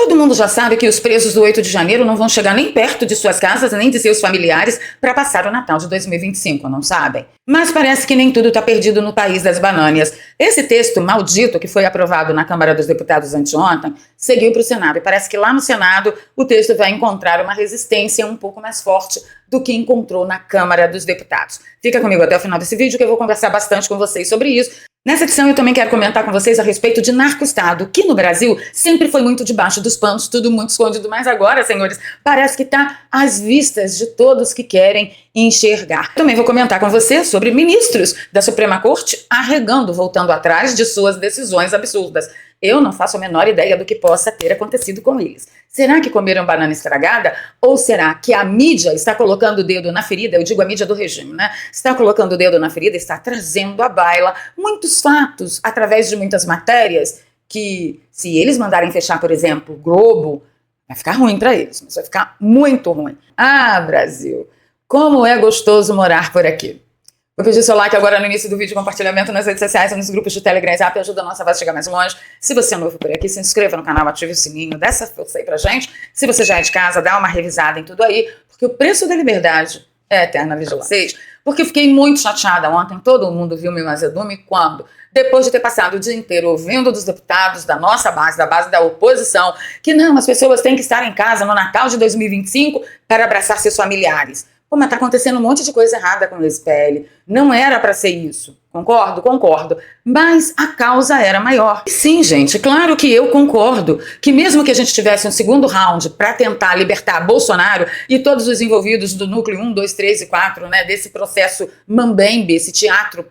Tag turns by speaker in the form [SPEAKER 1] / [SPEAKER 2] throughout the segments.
[SPEAKER 1] Todo mundo já sabe que os presos do 8 de janeiro não vão chegar nem perto de suas casas, nem de seus familiares, para passar o Natal de 2025, não sabem? Mas parece que nem tudo está perdido no país das bananas. Esse texto maldito que foi aprovado na Câmara dos Deputados anteontem seguiu para o Senado. E parece que lá no Senado o texto vai encontrar uma resistência um pouco mais forte do que encontrou na Câmara dos Deputados. Fica comigo até o final desse vídeo que eu vou conversar bastante com vocês sobre isso. Nessa edição eu também quero comentar com vocês a respeito de narco-estado, que no Brasil sempre foi muito debaixo dos panos, tudo muito escondido, mas agora, senhores, parece que está às vistas de todos que querem enxergar. Também vou comentar com vocês sobre ministros da Suprema Corte arregando, voltando atrás de suas decisões absurdas. Eu não faço a menor ideia do que possa ter acontecido com eles. Será que comeram banana estragada? Ou será que a mídia está colocando o dedo na ferida? Eu digo a mídia do regime, né? Está colocando o dedo na ferida, está trazendo à baila muitos fatos através de muitas matérias que, se eles mandarem fechar, por exemplo, o Globo, vai ficar ruim para eles, mas vai ficar muito ruim. Ah, Brasil, como é gostoso morar por aqui. Vou pedir seu like agora no início do vídeo, compartilhamento nas redes sociais e nos grupos de Telegram e Zap, ajuda a nossa voz a chegar mais longe. Se você é novo por aqui, se inscreva no canal, ative o sininho, dá essa força aí pra gente. Se você já é de casa, dá uma revisada em tudo aí, porque o preço da liberdade é eterna vigilância. Porque eu fiquei muito chateada ontem, todo mundo viu meu azedume quando, depois de ter passado o dia inteiro ouvindo dos deputados da nossa base, da base da oposição, que não, as pessoas têm que estar em casa no Natal de 2025 para abraçar seus familiares. Pô, mas tá acontecendo um monte de coisa errada com esse PL. Não era para ser isso. Concordo? Concordo. Mas a causa era maior. E sim, gente, claro que eu concordo que mesmo que a gente tivesse um segundo round para tentar libertar Bolsonaro e todos os envolvidos do núcleo 1, 2, 3 e 4, né, desse processo mambembe, esse teatro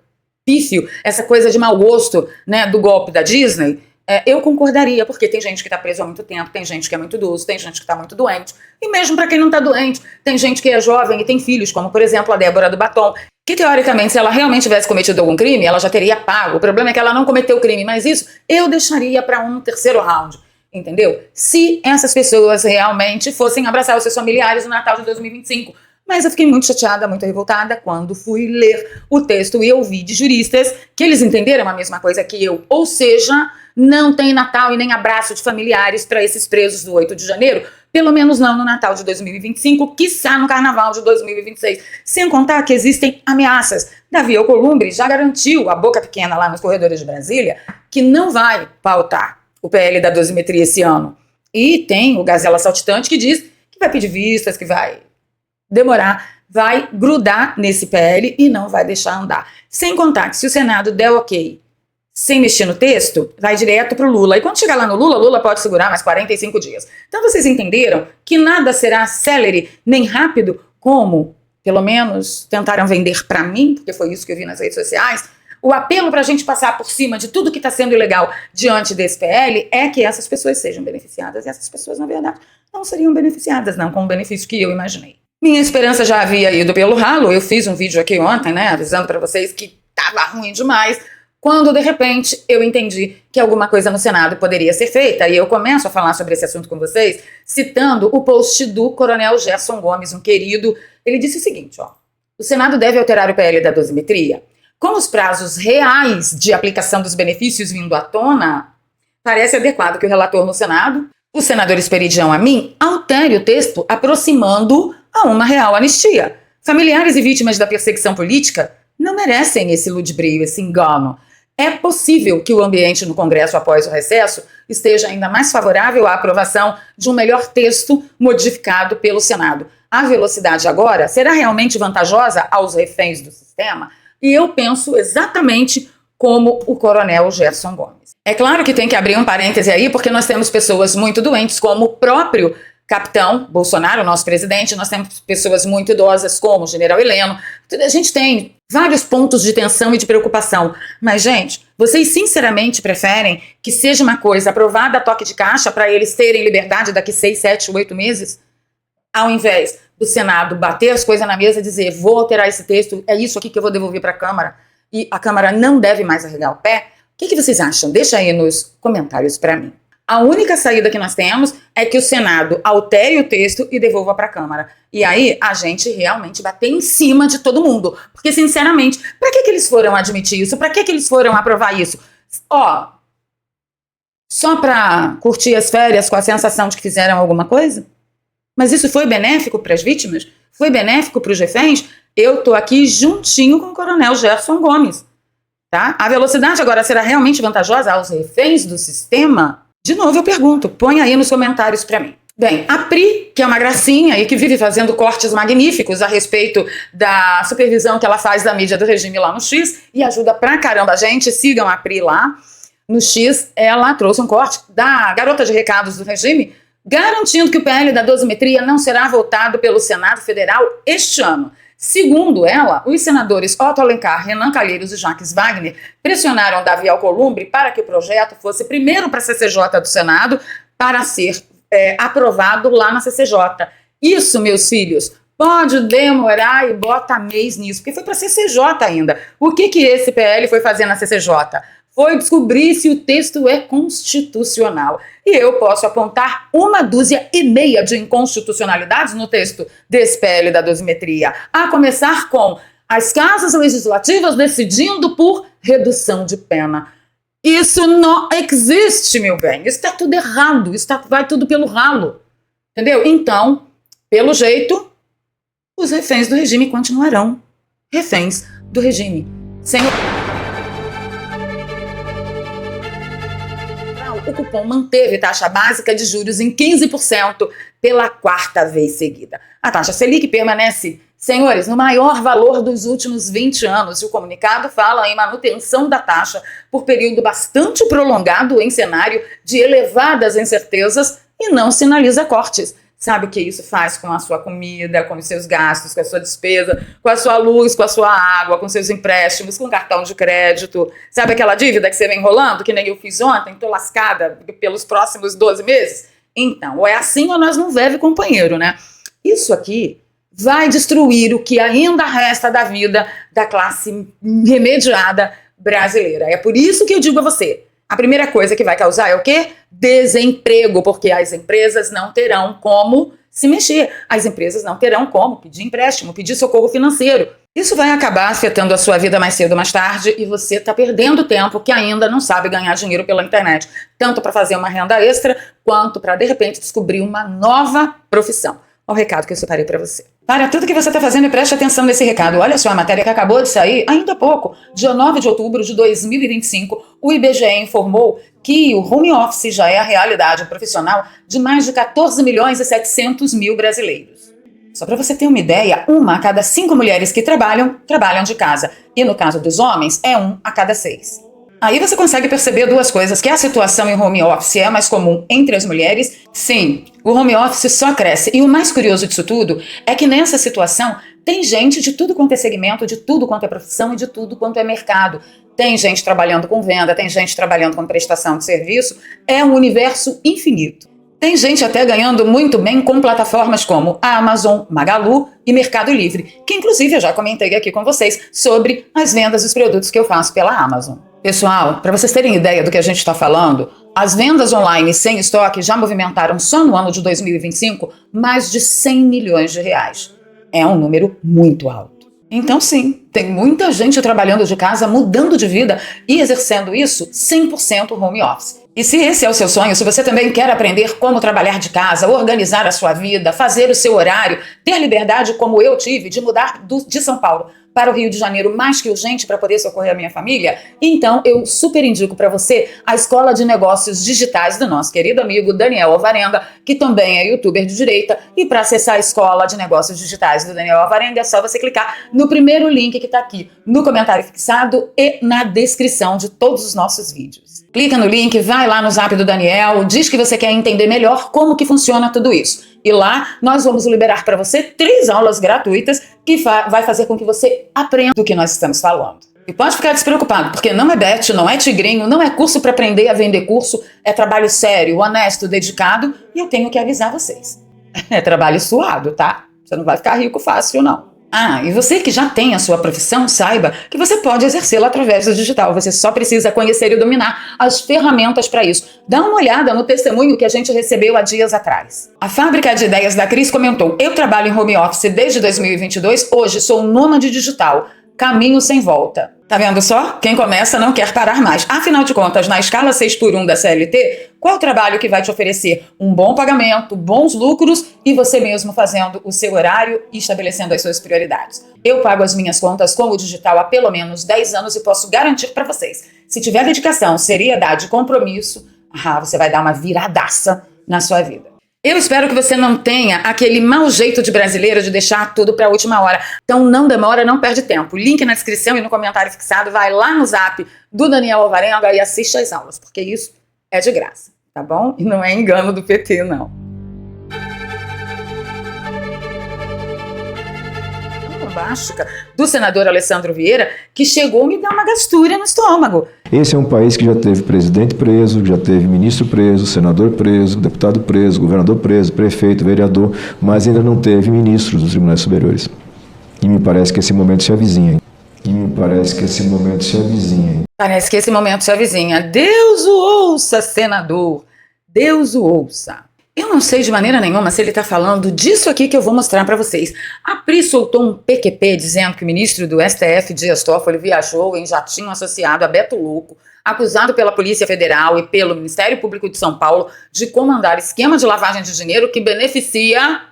[SPEAKER 1] pífio, essa coisa de mau gosto, né, do golpe da Disney, eu concordaria, porque tem gente que está preso há muito tempo, tem gente que é muito idoso, tem gente que está muito doente, e mesmo para quem não está doente, tem gente que é jovem e tem filhos, como por exemplo a Débora do Batom, que teoricamente se ela realmente tivesse cometido algum crime, ela já teria pago. O problema é que ela não cometeu o crime, mas isso eu deixaria para um terceiro round, entendeu? Se essas pessoas realmente fossem abraçar os seus familiares no Natal de 2025. Mas eu fiquei muito chateada, muito revoltada quando fui ler o texto e ouvi de juristas que eles entenderam a mesma coisa que eu, ou seja, não tem Natal e nem abraço de familiares para esses presos do 8 de janeiro, pelo menos não no Natal de 2025, quiçá no Carnaval de 2026. Sem contar que existem ameaças. Davi Alcolumbre já garantiu, a boca pequena lá nos corredores de Brasília, que não vai pautar o PL da dosimetria esse ano. E tem o Gazela Saltitante que diz que vai pedir vistas, que vai demorar, vai grudar nesse PL e não vai deixar andar. Sem contar que se o Senado der ok, sem mexer no texto, vai direto para o Lula. E quando chegar lá no Lula, Lula pode segurar mais 45 dias. Então vocês entenderam que nada será célere nem rápido, como, pelo menos, tentaram vender para mim, porque foi isso que eu vi nas redes sociais. O apelo para a gente passar por cima de tudo que está sendo ilegal diante desse PL é que essas pessoas sejam beneficiadas. E essas pessoas, na verdade, não seriam beneficiadas, não com o benefício que eu imaginei. Minha esperança já havia ido pelo ralo. Eu fiz um vídeo aqui ontem, né, avisando para vocês que estava ruim demais, quando de repente eu entendi que alguma coisa no Senado poderia ser feita. E eu começo a falar sobre esse assunto com vocês, citando o post do Coronel Gerson Gomes, um querido. Ele disse o seguinte, ó: o Senado deve alterar o PL da dosimetria. Com os prazos reais de aplicação dos benefícios vindo à tona, parece adequado que o relator no Senado, o senador Esperidião Amin, altere o texto aproximando a uma real anistia. Familiares e vítimas da perseguição política não merecem esse ludibrio, esse engano. É possível que o ambiente no Congresso após o recesso esteja ainda mais favorável à aprovação de um melhor texto modificado pelo Senado. A velocidade agora será realmente vantajosa aos reféns do sistema? E eu penso exatamente como o Coronel Gerson Gomes. É claro que tem que abrir um parêntese aí, porque nós temos pessoas muito doentes, como o próprio capitão Bolsonaro, nosso presidente. Nós temos pessoas muito idosas, como o general Heleno. A gente tem vários pontos de tensão e de preocupação. Mas, gente, vocês sinceramente preferem que seja uma coisa aprovada a toque de caixa para eles terem liberdade daqui 6, 7, 8 meses? Ao invés do Senado bater as coisas na mesa e dizer: vou alterar esse texto, é isso aqui que eu vou devolver para a Câmara, e a Câmara não deve mais arregar o pé. O que vocês acham? Deixa aí nos comentários para mim. A única saída que nós temos é que o Senado altere o texto e devolva para a Câmara. E aí a gente realmente bater em cima de todo mundo. Porque, sinceramente, para que eles foram admitir isso? Para que eles foram aprovar isso? Ó, Só para curtir as férias com a sensação de que fizeram alguma coisa? Mas isso foi benéfico para as vítimas? Foi benéfico para os reféns? Eu estou aqui juntinho com o coronel Gerson Gomes. Tá? A velocidade agora será realmente vantajosa aos reféns do sistema? De novo eu pergunto, põe aí nos comentários para mim. Bem, a Pri, que é uma gracinha e que vive fazendo cortes magníficos a respeito da supervisão que ela faz da mídia do regime lá no X e ajuda pra caramba a gente, sigam a Pri lá. No X, ela trouxe um corte da garota de recados do regime, garantindo que o PL da dosimetria não será votado pelo Senado Federal este ano. Segundo ela, os senadores Otto Alencar, Renan Calheiros e Jacques Wagner pressionaram Davi Alcolumbre para que o projeto fosse primeiro para a CCJ do Senado para ser aprovado lá na CCJ. Isso, meus filhos, pode demorar e bota mês nisso, porque foi para a CCJ ainda. O que esse PL foi fazer na CCJ? Foi descobrir se o texto é constitucional. E eu posso apontar 1,5 dúzia de inconstitucionalidades no texto desse PL da dosimetria. A começar com as casas legislativas decidindo por redução de pena. Isso não existe, meu bem. Isso está tudo errado. Isso vai tudo pelo ralo. Entendeu? Então, pelo jeito, os reféns do regime continuarão reféns do regime. O cupom manteve taxa básica de juros em 15% pela 4ª vez seguida. A taxa Selic permanece, senhores, no maior valor dos últimos 20 anos. E o comunicado fala em manutenção da taxa por período bastante prolongado em cenário de elevadas incertezas e não sinaliza cortes. Sabe o que isso faz com a sua comida, com os seus gastos, com a sua despesa, com a sua luz, com a sua água, com seus empréstimos, com o cartão de crédito? Sabe aquela dívida que você vem enrolando, que nem eu fiz ontem, tô lascada pelos próximos 12 meses? Então, ou é assim ou nós não vive companheiro, né? Isso aqui vai destruir o que ainda resta da vida da classe remediada brasileira. É por isso que eu digo a você, a primeira coisa que vai causar é o quê? Desemprego, porque as empresas não terão como se mexer. As empresas não terão como pedir empréstimo, pedir socorro financeiro. Isso vai acabar afetando a sua vida mais cedo ou mais tarde e você está perdendo tempo que ainda não sabe ganhar dinheiro pela internet, tanto para fazer uma renda extra, quanto para, de repente, descobrir uma nova profissão. Olha o recado que eu separei para você. Para tudo que você está fazendo e preste atenção nesse recado. Olha só a matéria que acabou de sair, ainda há pouco, dia 9 de outubro de 2025, o IBGE informou que o home office já é a realidade profissional de mais de 14.700.000 brasileiros. Só para você ter uma ideia, 1 a cada 5 mulheres que trabalham de casa. E no caso dos homens, é 1 a cada 6. Aí você consegue perceber duas coisas, que a situação em home office é mais comum entre as mulheres. Sim, o home office só cresce. E o mais curioso disso tudo é que nessa situação tem gente de tudo quanto é segmento, de tudo quanto é profissão e de tudo quanto é mercado. Tem gente trabalhando com venda, tem gente trabalhando com prestação de serviço. É um universo infinito. Tem gente até ganhando muito bem com plataformas como a Amazon, Magalu e Mercado Livre, que inclusive eu já comentei aqui com vocês sobre as vendas dos produtos que eu faço pela Amazon. Pessoal, para vocês terem ideia do que a gente está falando, as vendas online sem estoque já movimentaram só no ano de 2025 mais de 100 milhões de reais. É um número muito alto. Então sim, tem muita gente trabalhando de casa, mudando de vida e exercendo isso 100% home office. E se esse é o seu sonho, se você também quer aprender como trabalhar de casa, organizar a sua vida, fazer o seu horário, ter liberdade como eu tive de mudar de São Paulo para o Rio de Janeiro mais que urgente para poder socorrer a minha família, então eu super indico para você a Escola de Negócios Digitais do nosso querido amigo Daniel Alvarenga, que também é youtuber de direita. E para acessar a Escola de Negócios Digitais do Daniel Alvarenga é só você clicar no primeiro link que está aqui no comentário fixado e na descrição de todos os nossos vídeos. Clica no link, vai lá no zap do Daniel, diz que você quer entender melhor como que funciona tudo isso. E lá nós vamos liberar para você 3 aulas gratuitas que vai fazer com que você aprenda do que nós estamos falando. E pode ficar despreocupado, porque não é bet, não é tigrinho, não é curso para aprender a vender curso, é trabalho sério, honesto, dedicado, e eu tenho que avisar vocês. É trabalho suado, tá? Você não vai ficar rico fácil, não. Ah, e você que já tem a sua profissão, saiba que você pode exercê-la através do digital. Você só precisa conhecer e dominar as ferramentas para isso. Dá uma olhada no testemunho que a gente recebeu há dias atrás. A Fábrica de Ideias da Cris comentou: eu trabalho em home office desde 2022, hoje sou nômade digital. caminho sem volta. Tá vendo só? Quem começa não quer parar mais. Afinal de contas, na escala 6x1 da CLT, qual o trabalho que vai te oferecer um bom pagamento, bons lucros e você mesmo fazendo o seu horário e estabelecendo as suas prioridades? Eu pago as minhas contas com o digital há pelo menos 10 anos e posso garantir para vocês, se tiver dedicação, seriedade e compromisso, você vai dar uma viradaça na sua vida. Eu espero que você não tenha aquele mau jeito de brasileiro de deixar tudo para a última hora. Então não demora, não perde tempo. Link na descrição e no comentário fixado. Vai lá no zap do Daniel Alvarenga e assiste às aulas, porque isso é de graça, tá bom? E não é engano do PT, não. Do senador Alessandro Vieira, que chegou a me dar uma gastura no estômago.
[SPEAKER 2] Esse é um país que já teve presidente preso, já teve ministro preso, senador preso, deputado preso, governador preso, prefeito, vereador, mas ainda não teve ministros dos tribunais superiores. E me parece que esse momento se avizinha. Parece que esse momento se avizinha. Deus o ouça, senador. Deus o ouça. Eu não sei de maneira nenhuma se ele está falando disso aqui que eu vou mostrar para vocês. A Pri soltou um PQP dizendo que o ministro do STF, Dias Toffoli, viajou em jatinho associado a Beto Louco, acusado pela Polícia Federal e pelo Ministério Público de São Paulo de comandar esquema de lavagem de dinheiro que beneficia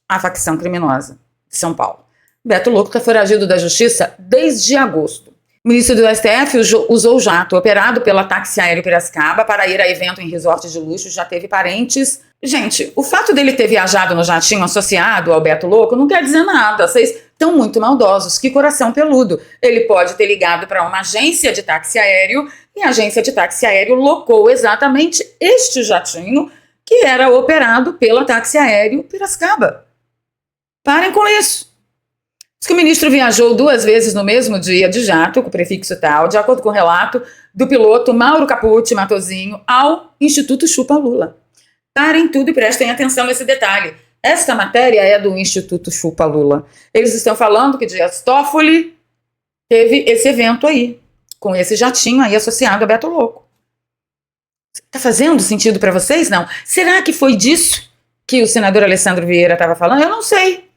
[SPEAKER 2] a facção criminosa de São Paulo. Beto Louco está foragido da Justiça desde agosto. O ministro do STF usou o jato operado pela Táxi Aéreo Piracicaba para ir a evento em resorts de luxo, já teve parentes. Gente, o fato dele ter viajado no jatinho associado ao Beto Louco não quer dizer nada. Vocês estão muito maldosos. Que coração peludo. Ele pode ter ligado para uma agência de táxi aéreo e a agência de táxi aéreo locou exatamente este jatinho que era operado pela Táxi Aéreo Piracicaba. Parem com isso. Diz que o ministro viajou 2 vezes no mesmo dia de jato, com o prefixo tal, de acordo com o relato do piloto Mauro Capucci Matozinho, ao Instituto Chupa Lula. Parem tudo e prestem atenção nesse detalhe. Esta matéria é do Instituto Chupa Lula. Eles estão falando que Dias Toffoli teve esse evento aí, com esse jatinho aí associado a Beto Louco. Tá fazendo sentido para vocês, não? Será que foi disso que o senador Alessandro Vieira estava falando? Eu não sei.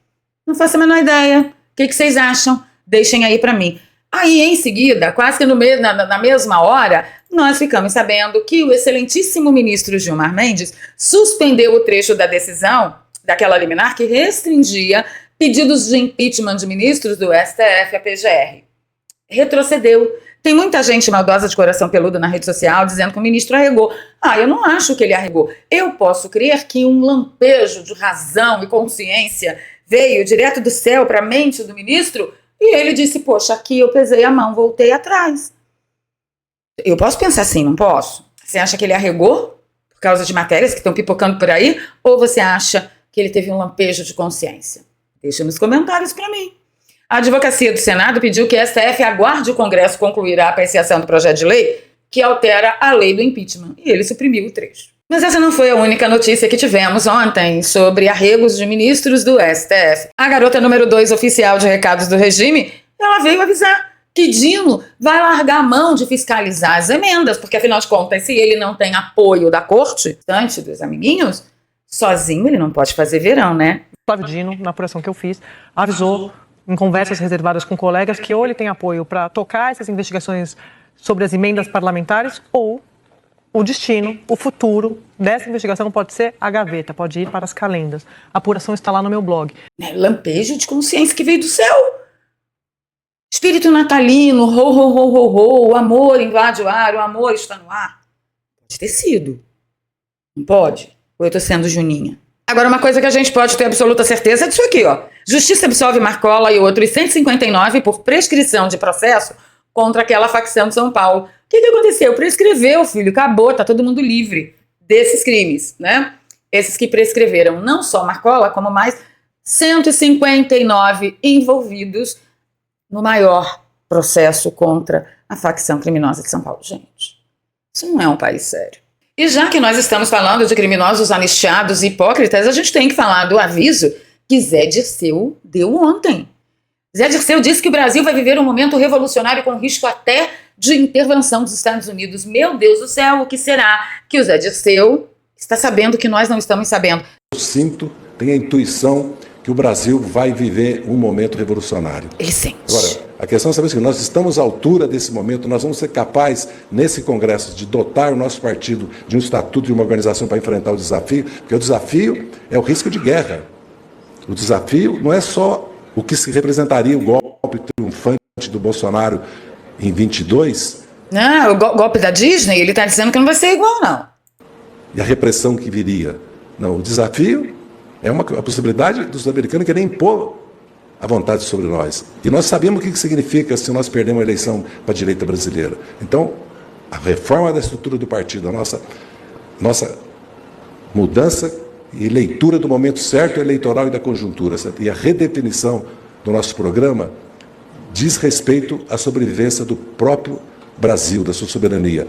[SPEAKER 2] Não faço a menor ideia. O que vocês acham? Deixem aí para mim. Aí, em seguida, quase que na mesma hora, nós ficamos sabendo que o excelentíssimo ministro Gilmar Mendes suspendeu o trecho da decisão daquela liminar que restringia pedidos de impeachment de ministros do STF à PGR. Retrocedeu. Tem muita gente maldosa de coração peludo na rede social dizendo que o ministro arregou. Eu não acho que ele arregou. Eu posso crer que um lampejo de razão e consciência veio direto do céu para a mente do ministro e ele disse, poxa, aqui eu pesei a mão, voltei atrás. Eu posso pensar assim, não posso? Você acha que ele arregou por causa de matérias que estão pipocando por aí? Ou você acha que ele teve um lampejo de consciência? Deixa nos comentários para mim. A advocacia do Senado pediu que a STF aguarde o Congresso concluir a apreciação do projeto de lei que altera a lei do impeachment. E ele suprimiu o trecho. Mas essa não foi a única notícia que tivemos ontem sobre arregos de ministros do STF. A garota número 2 oficial de recados do regime, ela veio avisar que Dino vai largar a mão de fiscalizar as emendas, porque afinal de contas, se ele não tem apoio da corte, antes dos amiguinhos, sozinho ele não pode fazer verão, né?
[SPEAKER 3] Flávio Dino, na apuração que eu fiz, avisou em conversas reservadas com colegas que ou ele tem apoio para tocar essas investigações sobre as emendas parlamentares ou o destino, o futuro dessa investigação pode ser a gaveta, pode ir para as calendas. A apuração está lá no meu blog.
[SPEAKER 1] Lampejo de consciência que veio do céu. Espírito natalino, ho, ho, ho, ho, ho, o amor invade o ar, o amor está no ar. Pode ter sido. Não pode? Ou eu estou sendo Juninha? Agora, uma coisa que a gente pode ter absoluta certeza é disso aqui, ó. Justiça absolve Marcola e outros 159 por prescrição de processo contra aquela facção de São Paulo. O que aconteceu? Prescreveu, filho, acabou, tá todo mundo livre desses crimes, né? Esses que prescreveram não só Marcola, como mais 159 envolvidos no maior processo contra a facção criminosa de São Paulo. Gente, isso não é um país sério. E já que nós estamos falando de criminosos anistiados e hipócritas, a gente tem que falar do aviso que Zé Dirceu deu ontem. Zé Dirceu disse que o Brasil vai viver um momento revolucionário com risco até de intervenção dos Estados Unidos. Meu Deus do céu, o que será que o Zé Dirceu está sabendo que nós não estamos sabendo?
[SPEAKER 4] Eu sinto, tenho a intuição que o Brasil vai viver um momento revolucionário.
[SPEAKER 1] Ele sente.
[SPEAKER 4] Agora, A questão é saber se nós estamos à altura desse momento, nós vamos ser capazes, nesse Congresso, de dotar o nosso partido de um estatuto, de uma organização para enfrentar o desafio, porque o desafio é o risco de guerra. O desafio não é só o que se representaria o golpe triunfante do Bolsonaro em 22.
[SPEAKER 1] Não, o golpe da Disney, ele está dizendo que não vai ser igual, não.
[SPEAKER 4] E a repressão que viria. Não, o desafio é a possibilidade dos americanos querem impor a vontade sobre nós. E nós sabemos o que significa se nós perdermos a eleição para a direita brasileira. Então, a reforma da estrutura do partido, a nossa mudança e leitura do momento certo eleitoral e da conjuntura, certo? E a redefinição do nosso programa diz respeito à sobrevivência do próprio Brasil, da sua soberania.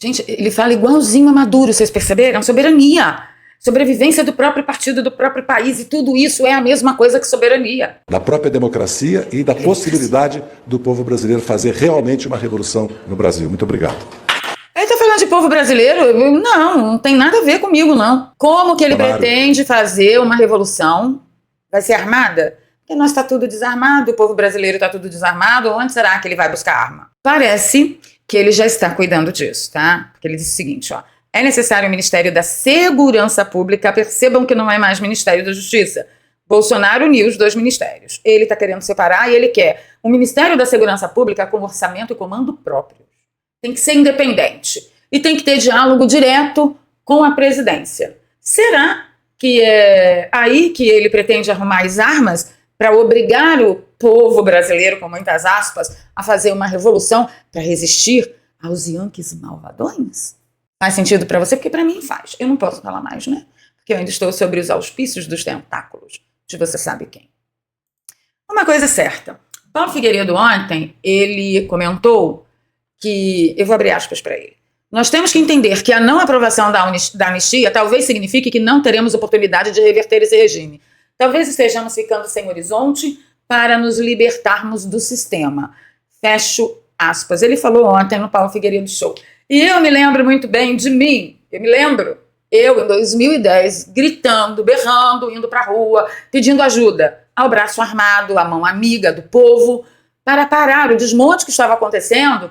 [SPEAKER 1] Gente, ele fala igualzinho a Maduro, vocês perceberam? Soberania, sobrevivência do próprio partido, do próprio país, e tudo isso é a mesma coisa que soberania.
[SPEAKER 4] Da própria democracia e da possibilidade do povo brasileiro fazer realmente uma revolução no Brasil. Muito obrigado.
[SPEAKER 1] Ele está falando de povo brasileiro? Não tem nada a ver comigo, não. Como que ele pretende fazer uma revolução? Vai ser armada? Porque nós está tudo desarmado, o povo brasileiro está tudo desarmado, onde será que ele vai buscar arma? Parece que ele já está cuidando disso, tá? Porque ele disse o seguinte, ó. É necessário o Ministério da Segurança Pública, percebam que não é mais Ministério da Justiça. Bolsonaro uniu os dois ministérios. Ele está querendo separar e ele quer o Ministério da Segurança Pública com orçamento e comando próprio. Tem que ser independente. E tem que ter diálogo direto com a presidência. Será que é aí que ele pretende arrumar as armas para obrigar o povo brasileiro, com muitas aspas, a fazer uma revolução para resistir aos Yankees malvadões? Faz sentido para você? Porque para mim faz. Eu não posso falar mais, né? Porque eu ainda estou sobre os auspícios dos tentáculos de você sabe quem. Uma coisa é certa. Paulo Figueiredo ontem, ele comentou que, eu vou abrir aspas para ele, nós temos que entender que a não aprovação da anistia talvez signifique que não teremos oportunidade de reverter esse regime. Talvez estejamos ficando sem horizonte para nos libertarmos do sistema. Fecho aspas. Ele falou ontem no Paulo Figueiredo Show. E eu me lembro muito bem de mim. Eu em 2010, gritando, berrando, indo para a rua, pedindo ajuda ao braço armado, à mão amiga do povo, para parar o desmonte que estava acontecendo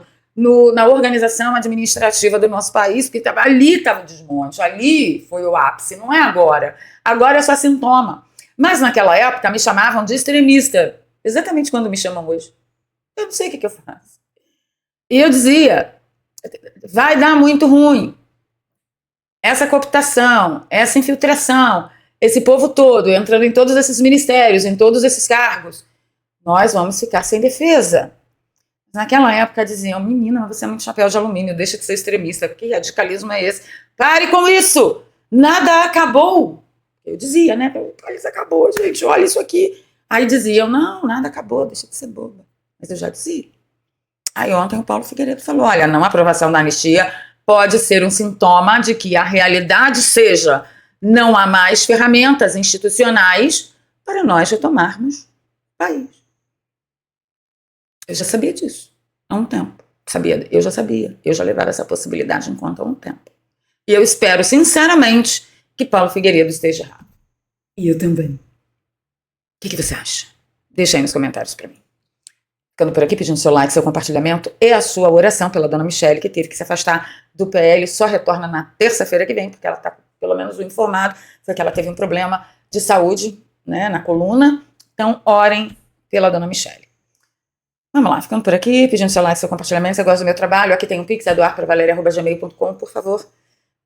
[SPEAKER 1] na organização administrativa do nosso país, porque ali estava o desmonte, ali foi o ápice, não é agora. Agora é só sintoma. Mas naquela época me chamavam de extremista, exatamente quando me chamam hoje. Eu não sei o que eu faço. E eu dizia, vai dar muito ruim. Essa cooptação, essa infiltração, esse povo todo entrando em todos esses ministérios, em todos esses cargos, nós vamos ficar sem defesa. Naquela época diziam, menina, você é muito chapéu de alumínio, deixa de ser extremista, que radicalismo é esse? Pare com isso! Nada acabou! Eu dizia, né? O país acabou, gente, olha isso aqui. Aí diziam, não, nada acabou, deixa de ser boba. Mas eu já dizia. Aí ontem o Paulo Figueiredo falou, olha, a não aprovação da anistia pode ser um sintoma de que a realidade seja, não há mais ferramentas institucionais para nós retomarmos o país. Eu já sabia disso há um tempo. Eu já levava essa possibilidade em conta há um tempo. E eu espero, sinceramente, que Paulo Figueiredo esteja errado. E eu também. O que você acha? Deixa aí nos comentários para mim. Ficando por aqui, pedindo seu like, seu compartilhamento e a sua oração pela dona Michele, que teve que se afastar do PL, só retorna na terça-feira que vem, porque ela está, pelo menos o informado, foi que ela teve um problema de saúde, né, na coluna. Então, orem pela dona Michele. Vamos lá, ficando por aqui, pedindo seu like, seu compartilhamento, se você gosta do meu trabalho, aqui tem um pix, doar@valeria@gmail.com, por favor,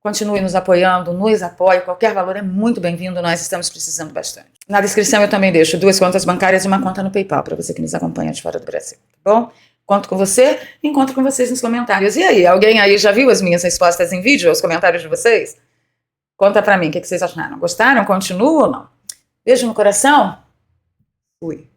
[SPEAKER 1] continue nos apoiando, nos apoie, qualquer valor é muito bem-vindo, nós estamos precisando bastante. Na descrição eu também deixo 2 contas bancárias e uma conta no PayPal, para você que nos acompanha de fora do Brasil, tá bom? Conto com você, encontro com vocês nos comentários. E aí, alguém aí já viu as minhas respostas em vídeo, os comentários de vocês? Conta pra mim, o que vocês acharam? Gostaram? Continuam ou não? Beijo no coração. Fui.